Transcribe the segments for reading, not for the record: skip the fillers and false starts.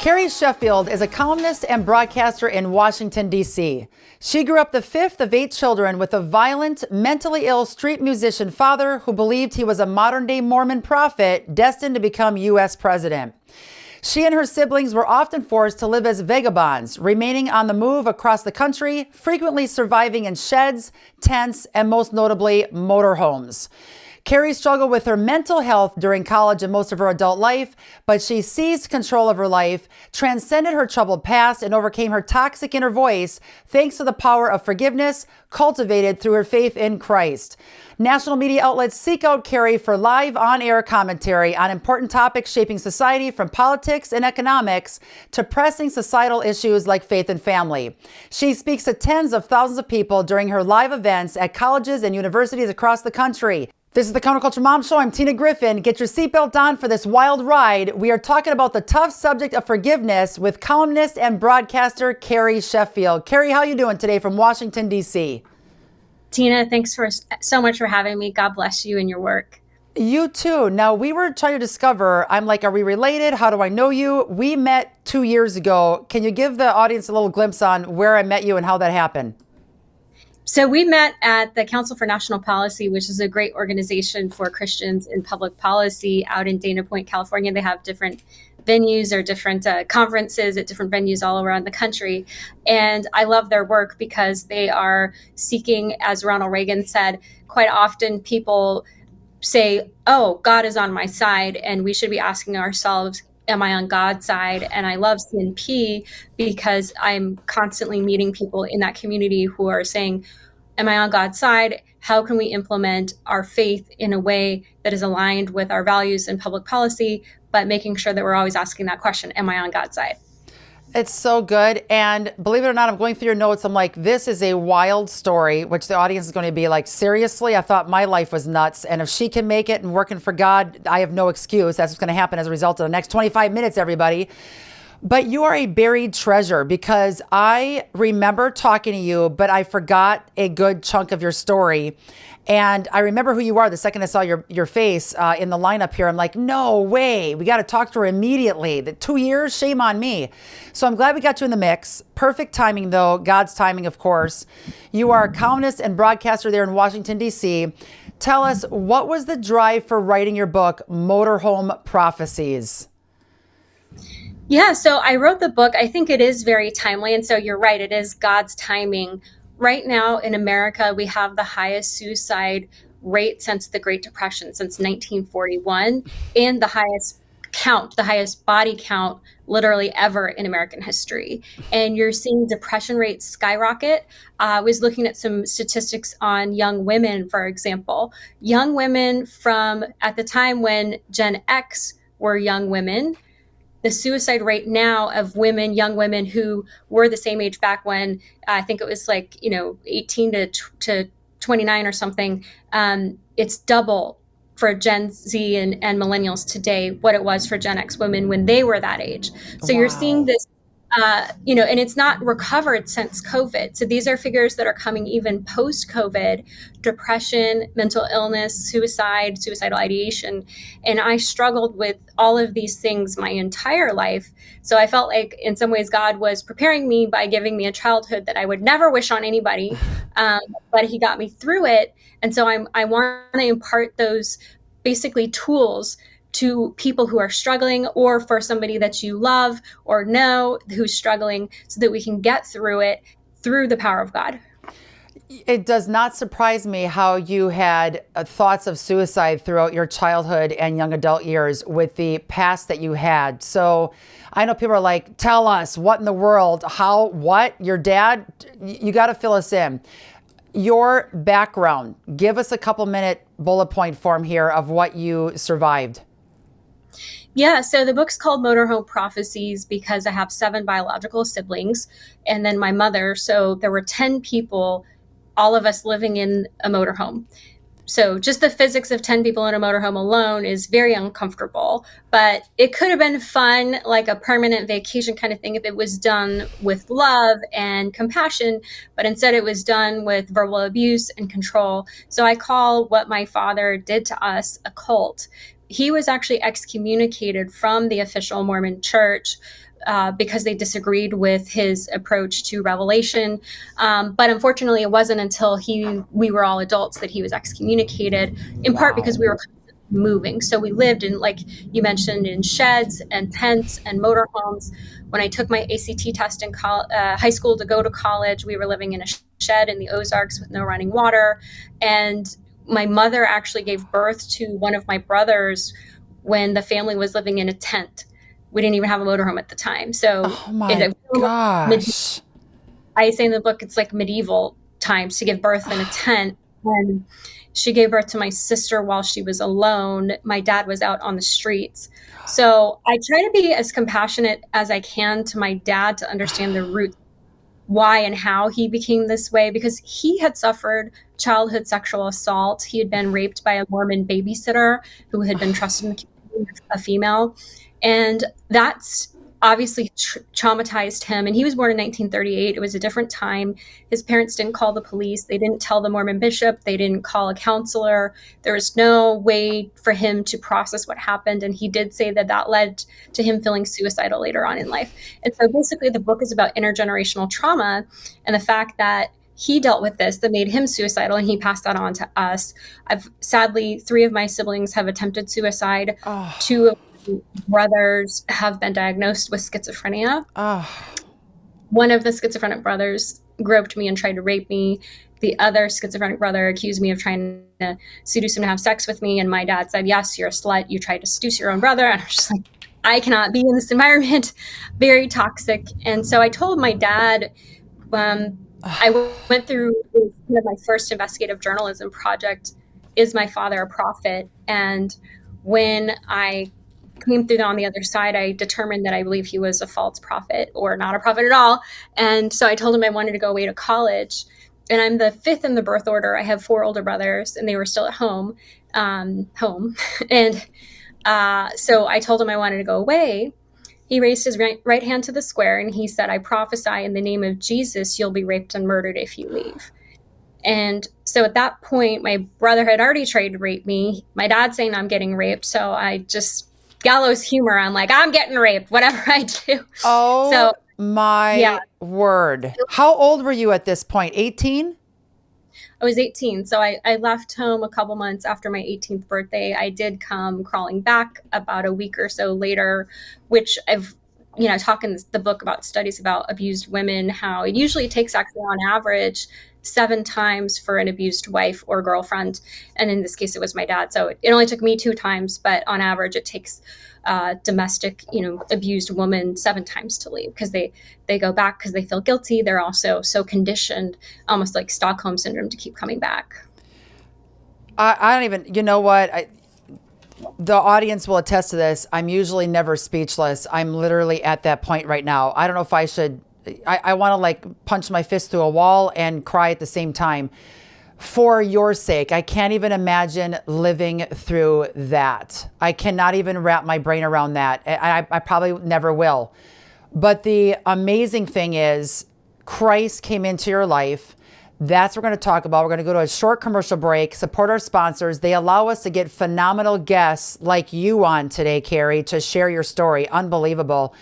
Carrie Sheffield is a columnist and broadcaster in Washington, D.C. She grew up the fifth of 8 children with a violent, mentally ill street musician father who believed he was a modern-day Mormon prophet destined to become U.S. president. She and her siblings were often forced to live as vagabonds, remaining on the move across the country, frequently surviving in sheds, tents, and most notably, motorhomes. Carrie struggled with her mental health during college and most of her adult life, but she seized control of her life, transcended her troubled past, and overcame her toxic inner voice thanks to the power of forgiveness cultivated through her faith in Christ. National media outlets seek out Carrie for live on-air commentary on important topics shaping society, from politics and economics to pressing societal issues like faith and family. She speaks to tens of thousands of people during her live events at colleges and universities across the country. This is the Counterculture Mom Show. I'm Tina Griffin. Get your seatbelt on for this wild ride. We are talking about the tough subject of forgiveness with columnist and broadcaster Carrie Sheffield. Carrie, how are you doing today from Washington, D.C.? Tina, thanks so much for having me. God bless you and your work. You too. Now, we were trying to discover, I'm like, are we related? How do I know you? We met 2 years ago. Can you give the audience a little glimpse on where I met you and how that happened? So we met at the Council for National Policy, which is a great organization for Christians in public policy out in Dana Point, California. They have different venues or different conferences at different venues all around the country. And I love their work because they are seeking, as Ronald Reagan said, quite often people say, oh, God is on my side, and we should be asking ourselves, am I on God's side? And I love CNP because I'm constantly meeting people in that community who are saying, am I on God's side? How can we implement our faith in a way that is aligned with our values and public policy, but making sure that we're always asking that question, am I on God's side? It's so good. And believe it or not, I'm going through your notes. I'm like, this is a wild story, which the audience is going to be like, seriously? I thought my life was nuts. And if she can make it and working for God, I have no excuse. That's what's going to happen as a result of the next 25 minutes, everybody. But you are a buried treasure, because I remember talking to you, but I forgot a good chunk of your story. And I remember who you are the second I saw your face in the lineup here. I'm like, no way. We got to talk to her immediately. The 2 years, shame on me. So I'm glad we got you in the mix. Perfect timing, though. God's timing, of course. You are a columnist and broadcaster there in Washington, D.C. Tell us, what was the drive for writing your book, Motorhome Prophecies? Yeah, so I wrote the book. I think it is very timely. And so you're right, it is God's timing. Right now in America, we have the highest suicide rate since the Great Depression, since 1941, and the highest body count literally ever in American history. And you're seeing depression rates skyrocket. I was looking at some statistics on young women, for example. Young women from at the time when Gen X were young women, the suicide rate now of women, young women who were the same age back when, I think it was like, 18 to 29 or something, it's double for Gen Z and millennials today what it was for Gen X women when they were that age. So Wow. You're seeing this, and it's not recovered since COVID. So these are figures that are coming even post-COVID: depression, mental illness, suicidal ideation. And I struggled with all of these things my entire life. So I felt like in some ways God was preparing me by giving me a childhood that I would never wish on anybody, but he got me through it. And so I want to impart those basically tools to people who are struggling, or for somebody that you love or know who's struggling, so that we can get through it through the power of God. It does not surprise me how you had thoughts of suicide throughout your childhood and young adult years with the past that you had. So I know people are like, tell us, what in the world? How? What? Your dad? You got to fill us in. Your background, give us a couple-minute bullet point form here of what you survived. Yeah, so the book's called Motorhome Prophecies because I have 7 biological siblings and then my mother. So there were 10 people, all of us living in a motorhome. So just the physics of 10 people in a motorhome alone is very uncomfortable, but it could have been fun, like a permanent vacation kind of thing, if it was done with love and compassion, but instead it was done with verbal abuse and control. So I call what my father did to us a cult. He was actually excommunicated from the official Mormon church because they disagreed with his approach to revelation. But unfortunately, it wasn't until we were all adults that he was excommunicated, in part because we were moving. So we lived in, like you mentioned, in sheds and tents and motorhomes. When I took my ACT test in high school to go to college, we were living in a shed in the Ozarks with no running water. And my mother actually gave birth to one of my brothers when the family was living in a tent. We didn't even have a motorhome at the time. So oh my gosh. I say in the book, it's like medieval times to give birth in a tent. And she gave birth to my sister while she was alone. My dad was out on the streets. So I try to be as compassionate as I can to my dad to understand the root, why and how he became this way, because he had suffered childhood sexual assault. He had been raped by a Mormon babysitter who had been trusted in the community, a female. And that's obviously traumatized him. And he was born in 1938. It was a different time. His parents didn't call the police. They didn't tell the Mormon bishop. They didn't call a counselor. There was no way for him to process what happened. And he did say that that led to him feeling suicidal later on in life. And so basically the book is about intergenerational trauma and the fact that he dealt with this that made him suicidal, and he passed that on to us. Sadly, 3 of my siblings have attempted suicide. 2 of brothers have been diagnosed with schizophrenia. One of the schizophrenic brothers groped me and tried to rape me. The other schizophrenic brother accused me of trying to seduce him to have sex with me. And my dad said, yes, you're a slut. You tried to seduce your own brother. And I was just like, I cannot be in this environment. Very toxic. And so I told my dad, I went through kind of my first investigative journalism project, Is My Father a Prophet? And when I came through on the other side, I determined that I believe he was a false prophet or not a prophet at all. And so I told him I wanted to go away to college. And I'm the 5th in the birth order. I have 4 older brothers, and they were still at home. And so I told him I wanted to go away. He raised his right hand to the square, and he said, I prophesy in the name of Jesus, you'll be raped and murdered if you leave. And so at that point, my brother had already tried to rape me. My dad's saying I'm getting raped. So I just gallows humor. I'm like, I'm getting raped, whatever I do. Oh, so, my word. How old were you at this point? 18? I was 18. So I left home a couple months after my 18th birthday. I did come crawling back about a week or so later, which I've, talk in the book about studies about abused women, how it usually takes actually on average 7 times for an abused wife or girlfriend. And in this case, it was my dad. So it only took me 2 times, but on average, it takes domestic, abused woman 7 times to leave, because they go back because they feel guilty. They're also so conditioned, almost like Stockholm syndrome, to keep coming back. I don't even, you know what? The audience will attest to this. I'm usually never speechless. I'm literally at that point right now. I don't know if I should, I want to like punch my fist through a wall and cry at the same time. For your sake, I can't even imagine living through that. I cannot even wrap my brain around that. I probably never will. But the amazing thing is Christ came into your life. That's what we're going to talk about. We're going to go to a short commercial break, support our sponsors. They allow us to get phenomenal guests like you on today, Carrie, to share your story. Unbelievable.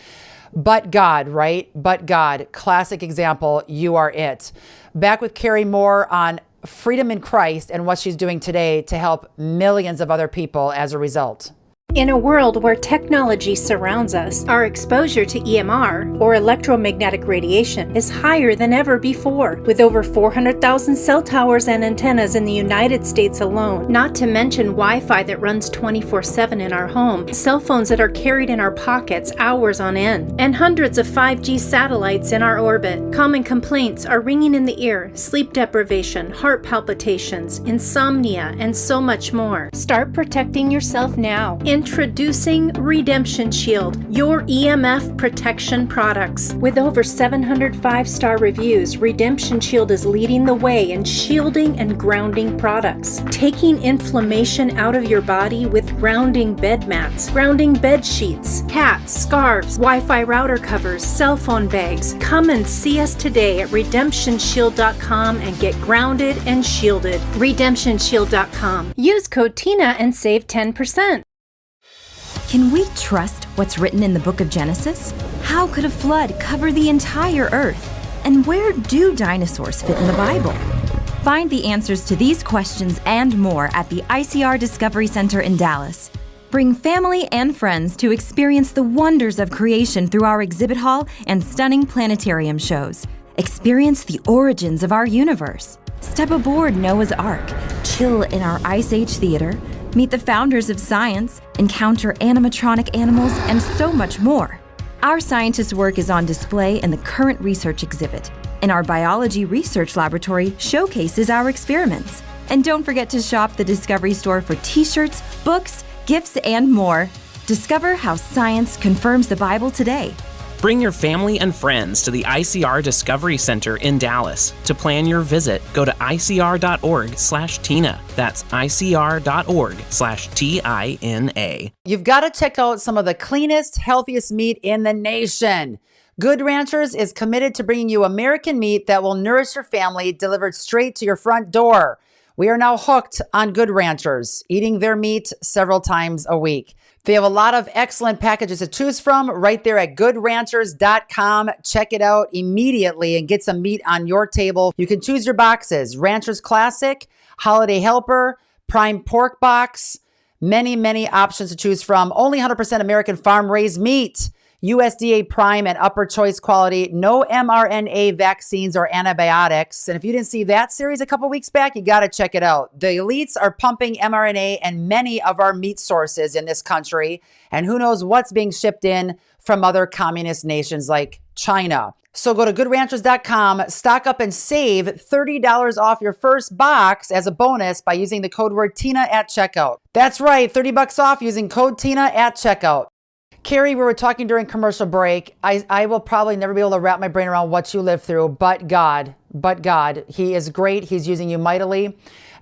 But God, right? But God, classic example. You are it. Back with Carrie more on freedom in Christ and what she's doing today to help millions of other people as a result. In a world where technology surrounds us, our exposure to EMR, or electromagnetic radiation, is higher than ever before, with over 400,000 cell towers and antennas in the United States alone, not to mention Wi-Fi that runs 24/7 in our home, cell phones that are carried in our pockets hours on end, and hundreds of 5G satellites in our orbit. Common complaints are ringing in the ear, sleep deprivation, heart palpitations, insomnia, and so much more. Start protecting yourself now. Introducing Redemption Shield, your EMF protection products. With over 700 5-star reviews, Redemption Shield is leading the way in shielding and grounding products. Taking inflammation out of your body with grounding bed mats, grounding bed sheets, hats, scarves, Wi-Fi router covers, cell phone bags. Come and see us today at redemptionshield.com and get grounded and shielded. Redemptionshield.com. Use code TINA and save 10%. Can we trust what's written in the book of Genesis? How could a flood cover the entire earth? And where do dinosaurs fit in the Bible? Find the answers to these questions and more at the ICR Discovery Center in Dallas. Bring family and friends to experience the wonders of creation through our exhibit hall and stunning planetarium shows. Experience the origins of our universe. Step aboard Noah's Ark, chill in our Ice Age theater, meet the founders of science, encounter animatronic animals, and so much more. Our scientists' work is on display in the current research exhibit, and our biology research laboratory showcases our experiments. And don't forget to shop the Discovery Store for t-shirts, books, gifts, and more. Discover how science confirms the Bible today. Bring your family and friends to the ICR Discovery Center in Dallas. To plan your visit, go to icr.org/Tina. That's icr.org/TINA. You've got to check out some of the cleanest, healthiest meat in the nation. Good Ranchers is committed to bringing you American meat that will nourish your family, delivered straight to your front door. We are now hooked on Good Ranchers, eating their meat several times a week. They have a lot of excellent packages to choose from right there at goodranchers.com. Check it out immediately and get some meat on your table. You can choose your boxes: Ranchers Classic, Holiday Helper, Prime Pork Box. Many, many options to choose from. Only 100% American farm-raised meat. USDA Prime and Upper Choice quality. No mRNA vaccines or antibiotics. And if you didn't see that series a couple weeks back, you got to check it out. The elites are pumping mRNA in many of our meat sources in this country. And who knows what's being shipped in from other communist nations like China. So go to goodranchers.com, stock up and save $30 off your first box as a bonus by using the code word Tina at checkout. That's right, $30 off using code Tina at checkout. Carrie, we were talking during commercial break. I will probably never be able to wrap my brain around what you lived through, but God. He is great. He's using you mightily.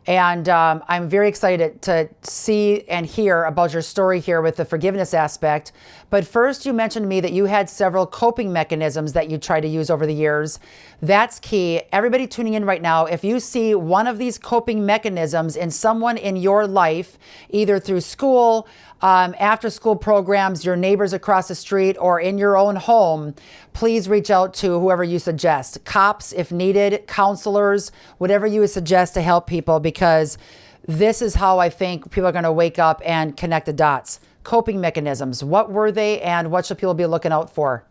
And I'm very excited to see and hear about your story here with the forgiveness aspect. But first, you mentioned to me that you had several coping mechanisms that you tried to use over the years. That's key. Everybody tuning in right now, if you see one of these coping mechanisms in someone in your life, either through school, after school programs, your neighbors across the street, or in your own home, please reach out to whoever you suggest. Cops, if needed, counselors, whatever you would suggest to help people, because this is how I think people are going to wake up and connect the dots. Coping mechanisms, what were they and what should people be looking out for?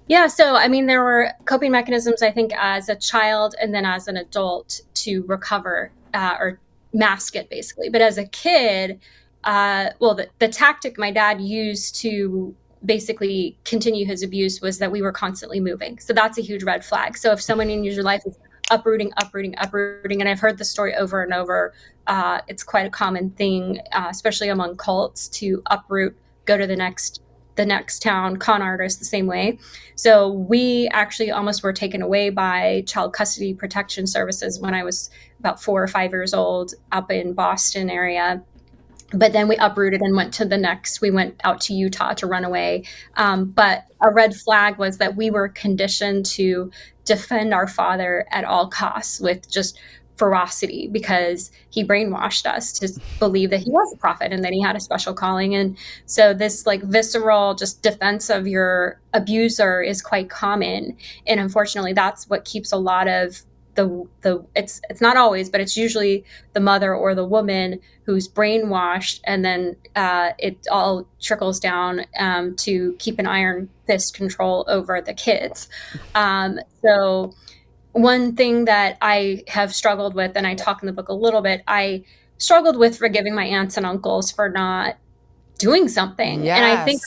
Yeah, so I mean, there were coping mechanisms, I think, as a child and then as an adult to recover or mask it, basically. But as a kid, the tactic my dad used to basically continue his abuse was that we were constantly moving. So that's a huge red flag. So if someone in your life is uprooting, and I've heard the story over and over, it's quite a common thing, especially among cults, to uproot, go to the next town, con artists the same way. So we actually almost were taken away by Child Custody Protection Services when I was about 4 or 5 years old up in Boston area. But then we uprooted and went to the next. We went out to Utah to run away. But a red flag was that we were conditioned to defend our father at all costs with just ferocity, because he brainwashed us to believe that he was a prophet and that he had a special calling. And so this like visceral just defense of your abuser is quite common. And unfortunately, that's what keeps a lot of it's not always, but it's usually the mother or the woman who's brainwashed, and then it all trickles down to keep an iron fist control over the kids. So one thing that I have struggled with, and I talk in the book a little bit, I struggled with forgiving my aunts and uncles for not doing something. Yes. And I think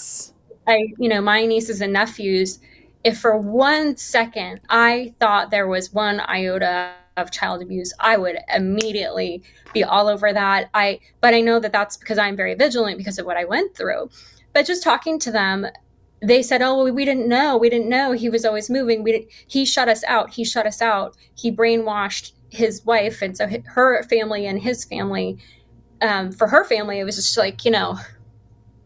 my nieces and nephews, if for 1 second I thought there was one iota of child abuse, I would immediately be all over that. But I know that that's because I'm very vigilant because of what I went through. But just talking to them, they said, "Oh, well, we didn't know. He was always moving. He shut us out. He brainwashed his wife, and so her family and his family. For her family, it was just like,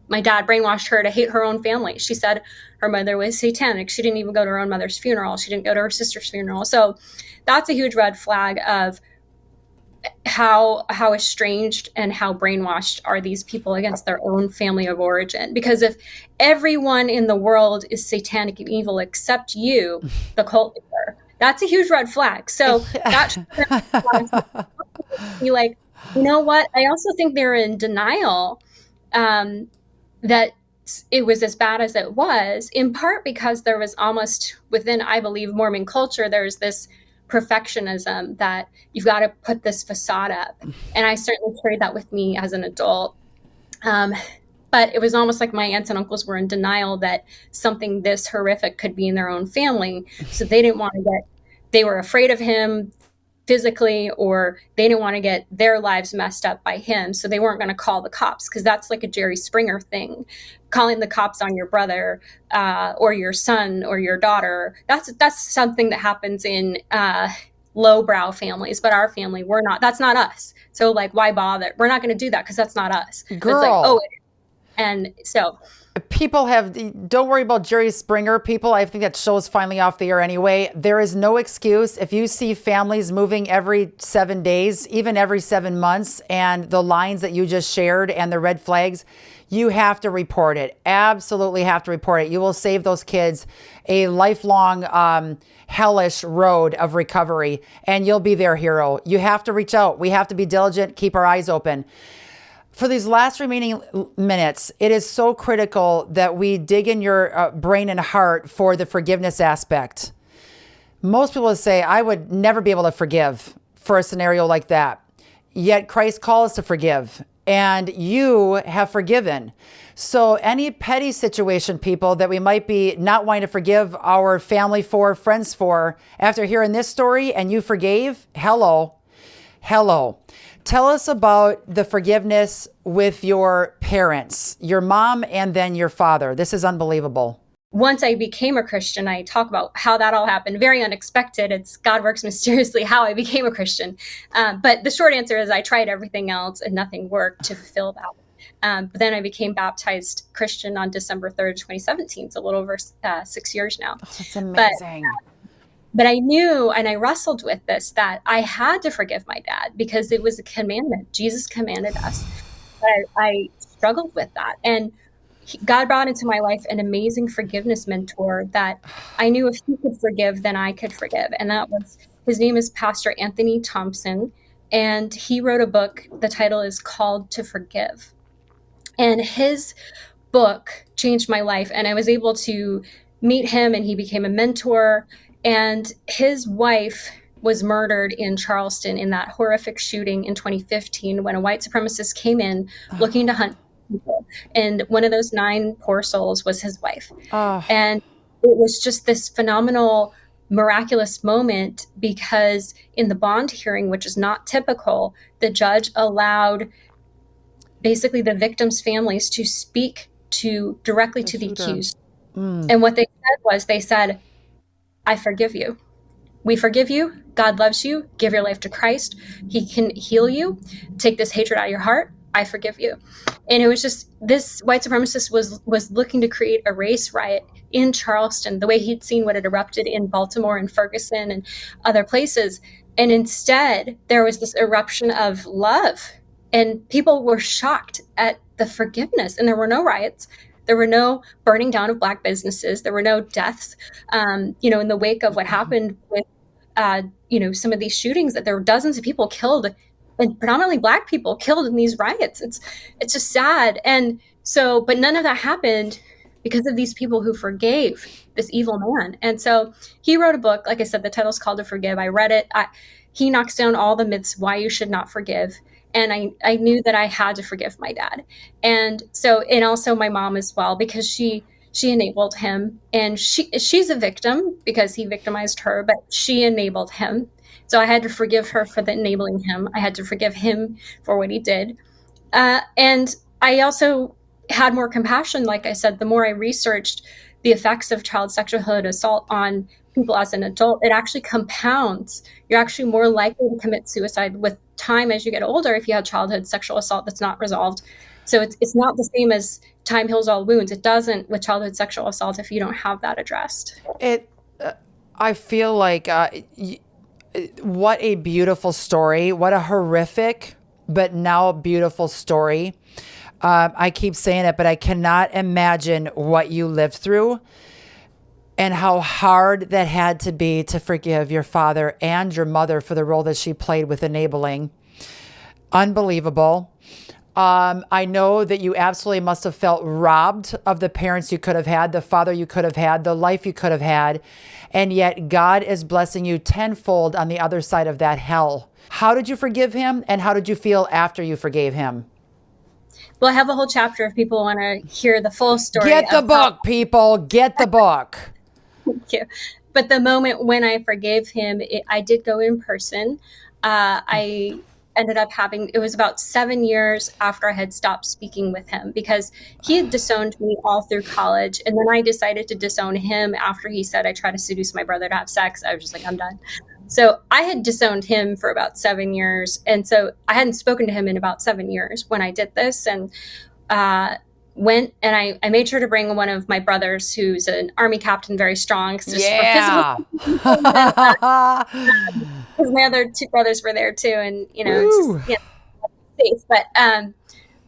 my dad brainwashed her to hate her own family. She said her mother was satanic. She didn't even go to her own mother's funeral. She didn't go to her sister's funeral. So that's a huge red flag of how estranged and how brainwashed are these people against their own family of origin. Because if everyone in the world is satanic and evil except you, the cult leader, that's a huge red flag. So that should be like, you know what? I also think they're in denial that it was as bad as it was, in part because there was almost within, I believe, Mormon culture, there's this perfectionism that you've got to put this facade up. And I certainly carried that with me as an adult. But it was almost like my aunts and uncles were in denial that something this horrific could be in their own family. So they didn't want to they were afraid of him physically, or they didn't want to get their lives messed up by him. So they weren't going to call the cops, because that's like a Jerry Springer thing. Calling the cops on your brother or your son or your daughter, that's something that happens in lowbrow families. But our family, that's not us. So like, why bother? We're not going to do that because that's not us. Girl. It's like, oh, it is. And so people don't worry about Jerry Springer. People, I think that show's finally off the air anyway. There is no excuse. If you see families moving every 7 days, even every 7 months, and the lines that you just shared and the red flags, you have to report it. Absolutely have to report it. You will save those kids a lifelong hellish road of recovery, and you'll be their hero. You have to reach out. We have to be diligent, keep our eyes open. For these last remaining minutes, it is so critical that we dig in your brain and heart for the forgiveness aspect. Most people say, I would never be able to forgive for a scenario like that. Yet Christ calls us to forgive, and you have forgiven. So any petty situation, people, that we might be not wanting to forgive our family for, friends for, after hearing this story and you forgave, hello. Tell us about the forgiveness with your parents, your mom and then your father. This is unbelievable. Once I became a Christian, I talk about how that all happened. Very unexpected. It's God works mysteriously how I became a Christian. But the short answer is I tried everything else and nothing worked to fulfill that. But then I became baptized Christian on December 3rd, 2017. It's a little over 6 years now. Oh, that's amazing. But I knew, and I wrestled with this, that I had to forgive my dad because it was a commandment. Jesus commanded us. But I struggled with that. And God brought into my life an amazing forgiveness mentor that I knew if he could forgive, then I could forgive. And his name is Pastor Anthony Thompson. And he wrote a book. The title is Called to Forgive. And his book changed my life. And I was able to meet him, and he became a mentor. And his wife was murdered in Charleston in that horrific shooting in 2015 when a white supremacist came in looking to hunt people. And one of those 9 poor souls was his wife. And it was just this phenomenal, miraculous moment, because in the bond hearing, which is not typical, the judge allowed basically the victims' families to speak directly to the accused. And what they said, I forgive you. We forgive you. God loves you. Give your life to Christ. He can heal you. Take this hatred out of your heart. I forgive you. And it was just, this white supremacist was looking to create a race riot in Charleston, the way he'd seen what had erupted in Baltimore and Ferguson and other places. And instead, there was this eruption of love. And people were shocked at the forgiveness. And there were no riots. There were no burning down of Black businesses. There were no deaths, in the wake of what happened with, some of these shootings, that there were dozens of people killed, and predominantly Black people killed in these riots. It's just sad. And so, but none of that happened because of these people who forgave this evil man. And so he wrote a book. Like I said, the title's Called to Forgive. I read it. He knocks down all the myths why you should not forgive. And I knew that I had to forgive my dad. And so, and also my mom as well, because she enabled him, and she's a victim because he victimized her, but she enabled him. So I had to forgive her for enabling him. I had to forgive him for what he did. And I also had more compassion. Like I said, the more I researched the effects of child sexual assault on people as an adult, it actually compounds. You're actually more likely to commit suicide with time as you get older if you have childhood sexual assault that's not resolved. So it's not the same as time heals all wounds. It doesn't with childhood sexual assault if you don't have that addressed. I feel like what a beautiful story. What a horrific, but now beautiful story. I keep saying it, but I cannot imagine what you lived through and how hard that had to be to forgive your father and your mother for the role that she played with enabling. Unbelievable. I know that you absolutely must have felt robbed of the parents you could have had, the father you could have had, the life you could have had. And yet God is blessing you tenfold on the other side of that hell. How did you forgive him? And how did you feel after you forgave him? Well, I have a whole chapter if people want to hear the full story. Get the book, people. Get the book. Thank you. But the moment when I forgave him, I did go in person. I ended up it was about 7 years after I had stopped speaking with him, because he had disowned me all through college. And then I decided to disown him after he said I tried to seduce my brother to have sex. I was just like, I'm done. So I had disowned him for about 7 years. And so I hadn't spoken to him in about 7 years when I did this, and went and I made sure to bring one of my brothers, who's an Army captain, very strong. Just for physical. Because my other two brothers were there too. And, it's just, safe.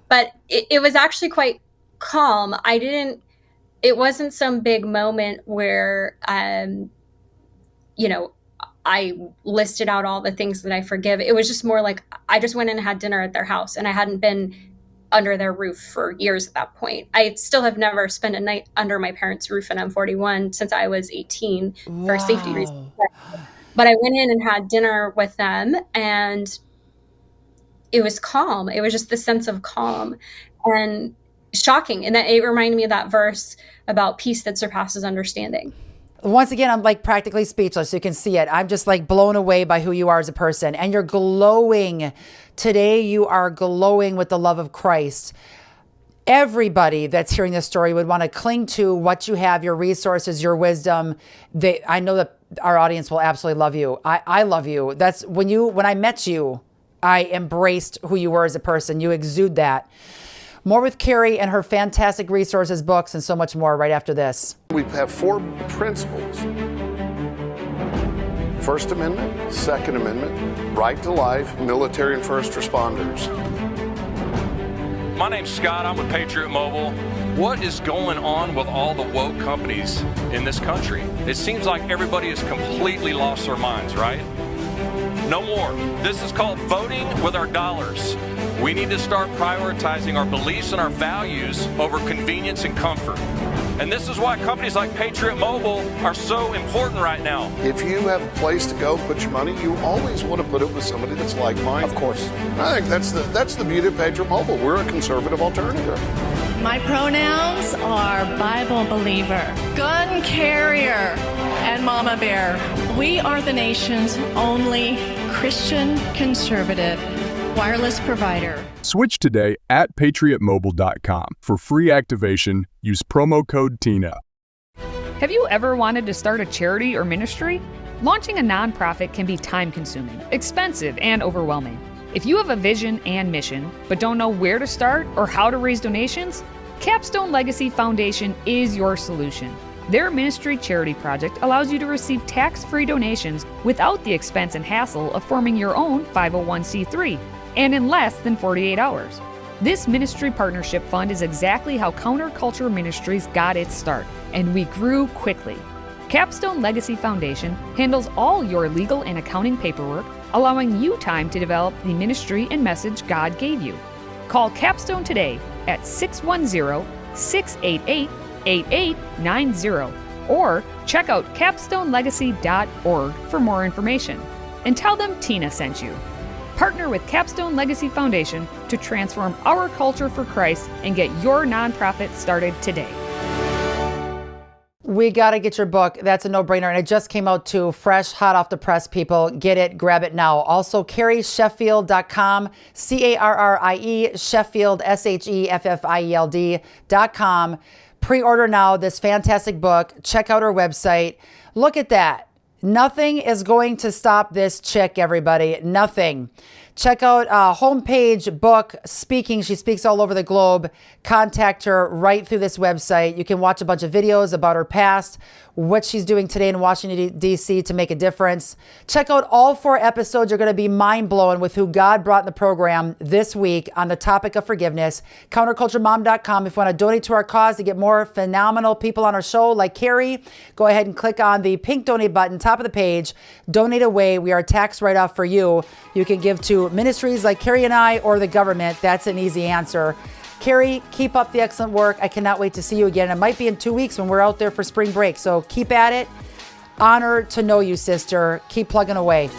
But it was actually quite calm. It wasn't some big moment where, I listed out all the things that I forgive. It was just more like I just went in and had dinner at their house, and I hadn't been under their roof for years at that point. I still have never spent a night under my parents' roof, and I'm 41, since I was 18 for safety reasons. But I went in and had dinner with them, and it was calm. It was just the sense of calm and shocking. And that it reminded me of that verse about peace that surpasses understanding. Once again, I'm like practically speechless. You can see it. I'm just like blown away by who you are as a person. And you're glowing. Today, you are glowing with the love of Christ. Everybody that's hearing this story would want to cling to what you have, your resources, your wisdom. I know that our audience will absolutely love you. I love you. That's when I met you, I embraced who you were as a person. You exude that. More with Carrie and her fantastic resources, books, and so much more right after this. We have 4 principles. First Amendment, Second Amendment, right to life, military and first responders. My name's Scott. I'm with Patriot Mobile. What is going on with all the woke companies in this country? It seems like everybody has completely lost their minds, right? No more. This is called voting with our dollars. We need to start prioritizing our beliefs and our values over convenience and comfort. And this is why companies like Patriot Mobile are so important right now. If you have a place to go put your money, you always want to put it with somebody that's like-minded. Of course. I think that's the beauty of Patriot Mobile. We're a conservative alternative. My pronouns are Bible believer, gun carrier, and mama bear. We are the nation's only Christian conservative wireless provider. Switch today at patriotmobile.com. For free activation, use promo code TINA. Have you ever wanted to start a charity or ministry? Launching a nonprofit can be time-consuming, expensive, and overwhelming. If you have a vision and mission, but don't know where to start or how to raise donations, Capstone Legacy Foundation is your solution. Their ministry charity project allows you to receive tax-free donations without the expense and hassle of forming your own 501c3, and in less than 48 hours. This ministry partnership fund is exactly how Counterculture Ministries got its start, and we grew quickly. Capstone Legacy Foundation handles all your legal and accounting paperwork, allowing you time to develop the ministry and message God gave you. Call Capstone today at 610-688-8890 or check out capstonelegacy.org for more information. And tell them Tina sent you. Partner with Capstone Legacy Foundation to transform our culture for Christ and get your nonprofit started today. We got to get your book. That's a no-brainer. And it just came out too. Fresh, hot off the press, people. Get it. Grab it now. Also, CarrieSheffield.com. C-A-R-R-I-E, Sheffield, S-H-E-F-F-I-E-L-D.com. Pre-order now this fantastic book. Check out her website. Look at that. Nothing is going to stop this chick, everybody. Nothing. Check out homepage, book, speaking. She speaks all over the globe. Contact her right through this website. You can watch a bunch of videos about her past, what she's doing today in Washington, D.C. to make a difference. Check out all 4 episodes. You're going to be mind-blown with who God brought in the program this week on the topic of forgiveness. Counterculturemom.com. If you want to donate to our cause to get more phenomenal people on our show like Carrie, go ahead and click on the pink donate button, top of the page. Donate away. We are tax write-off for you. You can give to ministries like Carrie and I or the government. That's an easy answer. Carrie, keep up the excellent work. I cannot wait to see you again. It might be in 2 weeks when we're out there for spring break. So keep at it. Honor to know you, sister. Keep plugging away.